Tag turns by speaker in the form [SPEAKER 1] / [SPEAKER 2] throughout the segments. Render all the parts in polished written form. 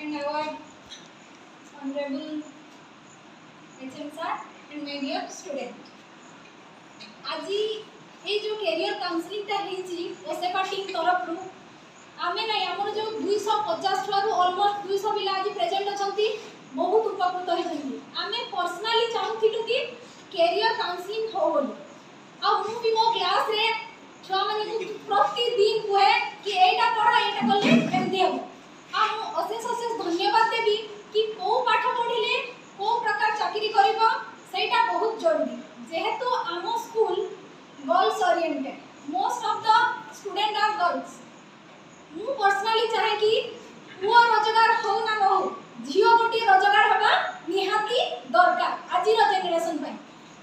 [SPEAKER 1] and our honorable HM sir and my dear student. आज ये जो कैरियर काउंसलिंग ता हेची ओसेपा टीम तरफ रु आमे ना हमर जो 250 ठारू ऑलमोस्ट 200 पिला आज प्रेजेंट अछंती बहुत उपकृत होइछंती। आमे पर्सनली चाहूथिलु कि कैरियर काउंसलिंग हो बोली आ मु भी मो क्लास रे छुआ माने प्रतिदिन कहे कि एटा पढ़ा एटा कले एमती हो आ मु अशेष धन्यवाद देबी कि को पाठ पढ़िले को प्रकार चाकरी करबो सेटा बहुत जरूरी जेहेतु आमो school girls oriented most of the student are girls. मु पर्सनली चाहे कि पुआ रोजगार हो ना हो झियो गोटी रोजगार हबा निहाती दरकार आज रो जनरेशन पे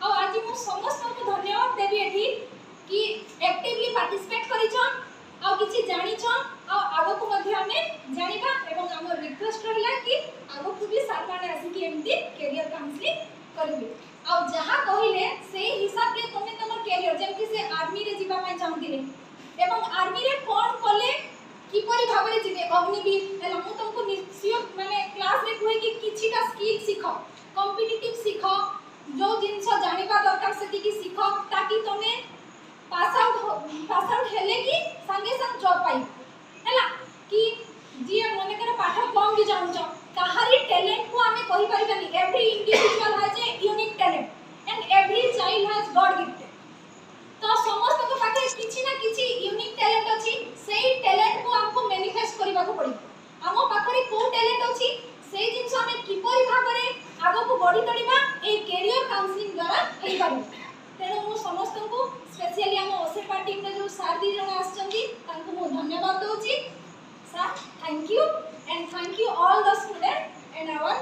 [SPEAKER 1] आ आज मु समस्त को धन्यवाद देबी एठी कि एक्टिवली पार्टिसिपेट करिछन आ किछि जानिछन आ आगो को मध्ये हमें जानिबा एवं हमर रिक्वेस्ट रहला कि आगो को भी सर माने आसी कि एमती कैरियर काउंसलिंग करबे आ जहा कहिले से हिसाब ले तमे तमर कैरियर जेमति से आर्मी रे जीवा पय चाहतिले एवं आर्मी रे कोन कले किपरि भाबरे जीवे अग्निवीर एला मु तुमको निश्चय माने क्लास रे कहे कि किछिटा स्किल सिखो कॉम्पिटिटिव सिखो जो जिंस जानिबा दरकार सेति कि सिखो ताकि तमे पास आउट हेले कि संगे संग जॉब पाई हैला कि जे मने करे पाठ कम भी जानछ कहारी टैलेंट को हमें कहि परिबानी every individual has a unique talent and every child has God gifted तो समस्त को पाखे किछि ना किछि यूनिक टैलेंट अछि सेही टैलेंट को हमको मैनिफेस्ट करबा को पड़ी हमो पाखरे को टैलेंट अछि सेही जिंस हमें किपरि भाबरे आगो को बढी तडिबा ए कैरियर काउंसलिंग द्वारा हेइ पारि तेणु मु समस्त को स्पेशली हम ओसेपा टीम रे जो सर दी जण आछंती तांको मु धन्यवाद दोची sir thank you and thank you all the students and our